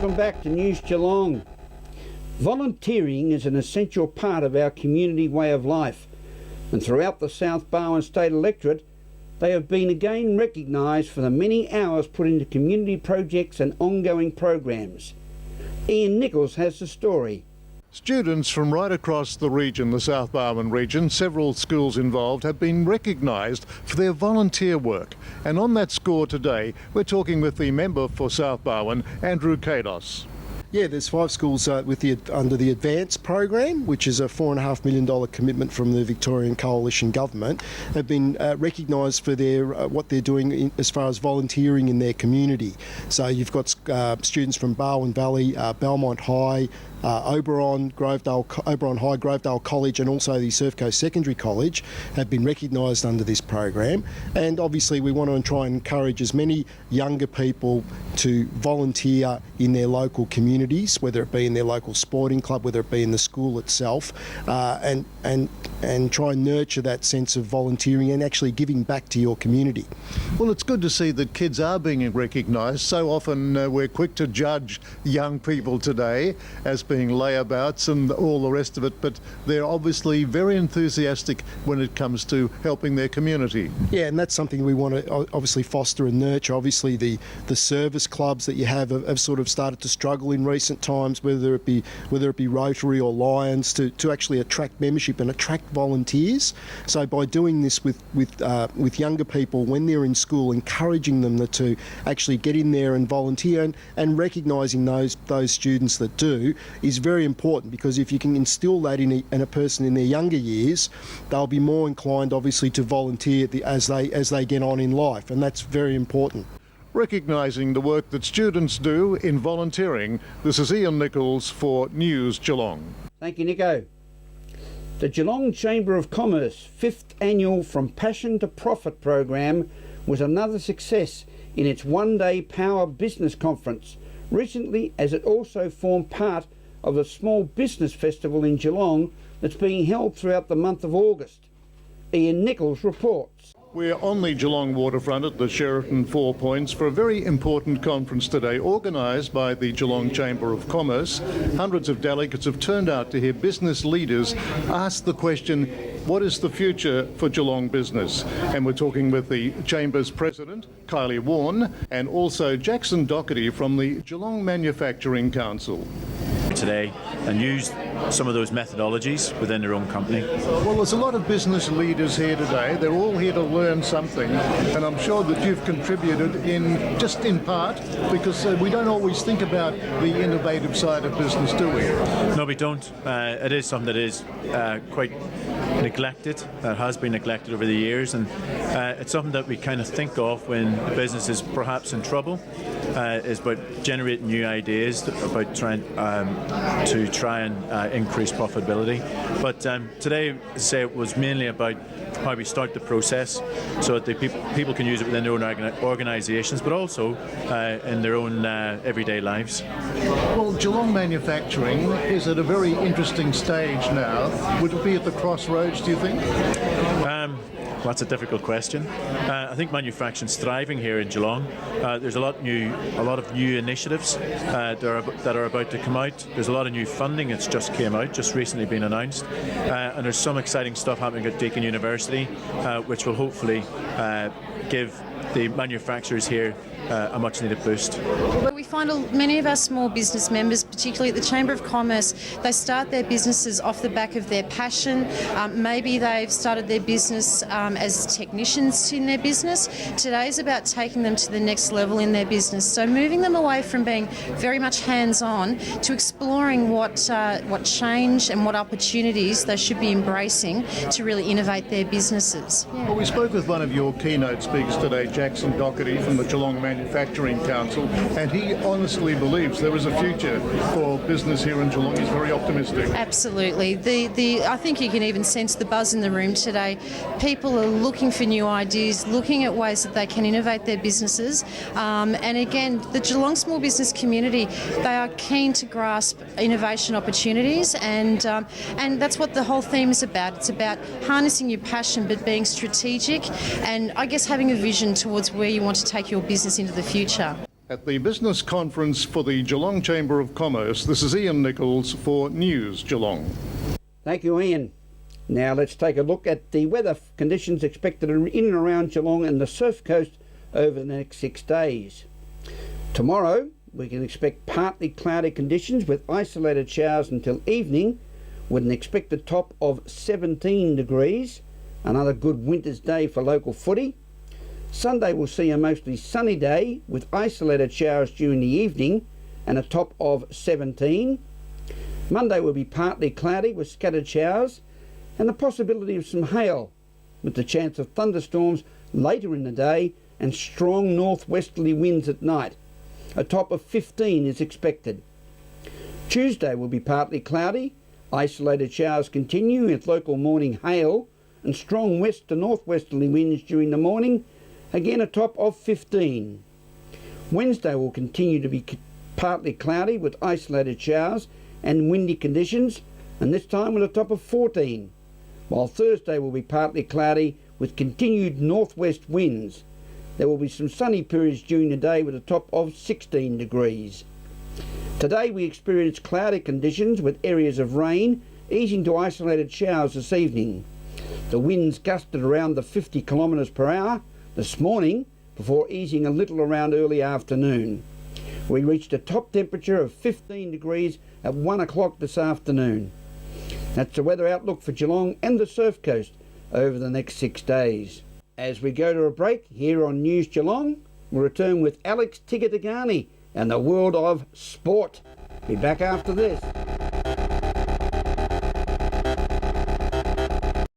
Welcome back to News Geelong. Volunteering is an essential part of our community way of life, and throughout the South Barwon State electorate they have been again recognised for the many hours put into community projects and ongoing programs. Ian Nichols has the story. Students from right across the region, the South Barwon region, several schools involved, have been recognised for their volunteer work. And on that score today, we're talking with the member for South Barwon, Andrew Kados. Yeah, there's 5 schools under the Advance program, which is a $4.5 million commitment from the Victorian Coalition Government. They've been recognised for their what they're doing as far as volunteering in their community. So you've got students from Barwon Valley, Belmont High, Oberon High, Grovedale College, and also the Surf Coast Secondary College have been recognised under this program. And obviously we want to try and encourage as many younger people to volunteer in their local communities, whether it be in their local sporting club, whether it be in the school itself, and try and nurture that sense of volunteering and actually giving back to your community. Well, it's good to see that kids are being recognised. So often we're quick to judge young people today as being layabouts and all the rest of it, but they're obviously very enthusiastic when it comes to helping their community. Yeah, and that's something we want to obviously foster and nurture. Obviously the service clubs that you have sort of started to struggle in recent times, whether it be Rotary or Lions, to actually attract membership and attract volunteers. So by doing this with younger people when they're in school, encouraging them to actually get in there and volunteer, and recognising those students that do is very important, because if you can instill that in a person in their younger years, they'll be more inclined obviously to volunteer as they get on in life, and that's very important. Recognising the work that students do in volunteering, this is Ian Nichols for News Geelong. Thank you, Nico. The Geelong Chamber of Commerce 5th annual From Passion to Profit program was another success in its one-day Power Business Conference recently, as it also formed part of a small business festival in Geelong that's being held throughout the month of August. Ian Nichols reports. We're on the Geelong waterfront at the Sheraton Four Points for a very important conference today, organised by the Geelong Chamber of Commerce. Hundreds of delegates have turned out to hear business leaders ask the question, what is the future for Geelong business? And we're talking with the Chamber's President, Kylie Warren, and also Jackson Doherty from the Geelong Manufacturing Council. Today and used some of those methodologies within their own company. Well, there's a lot of business leaders here today. They're all here to learn something, and I'm sure that you've contributed in part, because we don't always think about the innovative side of business, do we? No, we don't. It is something that is quite neglected, that has been neglected over the years, and it's something that we kind of think of when the business is perhaps in trouble, is about generating new ideas, about trying to try and increase profitability. But today, as I say, it was mainly about how we start the process so that the people can use it within their own organisations, but also in their own everyday lives. Well, Geelong Manufacturing is at a very interesting stage now. Would it be at the crossroads, do you think? That's a difficult question. I think manufacturing's thriving here in Geelong. There's a lot of new initiatives that are about to come out. There's a lot of new funding that's just came out, just recently been announced, and there's some exciting stuff happening at Deakin University, which will hopefully give the manufacturers here a much needed boost. We find many of our small business members, particularly at the Chamber of Commerce, they start their businesses off the back of their passion. Maybe they've started their business as technicians in their business. Today's about taking them to the next level in their business. So moving them away from being very much hands-on to exploring what change and what opportunities they should be embracing to really innovate their businesses. Yeah. Well, we spoke with one of your keynote speakers today, Jackson Doherty from the Geelong Manufacturing Council, and he honestly believes there is a future for business here in Geelong. He's very optimistic. Absolutely. I think you can even sense the buzz in the room today. People are looking for new ideas, looking at ways that they can innovate their businesses. And again, the Geelong small business community, they are keen to grasp innovation opportunities, and that's what the whole theme is about. It's about harnessing your passion but being strategic, and I guess having a vision towards where you want to take your business into the future. At the business conference for the Geelong Chamber of Commerce, this is Ian Nichols for News Geelong. Thank you, Ian. Now let's take a look at the weather conditions expected in and around Geelong and the Surf Coast over the next 6 days. Tomorrow we can expect partly cloudy conditions with isolated showers until evening, with an expected top of 17 degrees, another good winter's day for local footy. Sunday will see a mostly sunny day with isolated showers during the evening and a top of 17. Monday will be partly cloudy with scattered showers and the possibility of some hail, with the chance of thunderstorms later in the day and strong northwesterly winds at night. A top of 15 is expected. Tuesday will be partly cloudy, isolated showers continue with local morning hail and strong west to northwesterly winds during the morning, again a top of 15. Wednesday will continue to be partly cloudy with isolated showers and windy conditions, and this time with a top of 14. While Thursday will be partly cloudy with continued northwest winds. There will be some sunny periods during the day with a top of 16 degrees. Today we experienced cloudy conditions with areas of rain easing to isolated showers this evening. The winds gusted around the 50 kilometres per hour this morning before easing a little around early afternoon. We reached a top temperature of 15 degrees at 1 o'clock this afternoon. That's the weather outlook for Geelong and the Surf Coast over the next 6 days. As we go to a break here on News Geelong, we'll return with Alex Tigani and the world of sport. Be back after this.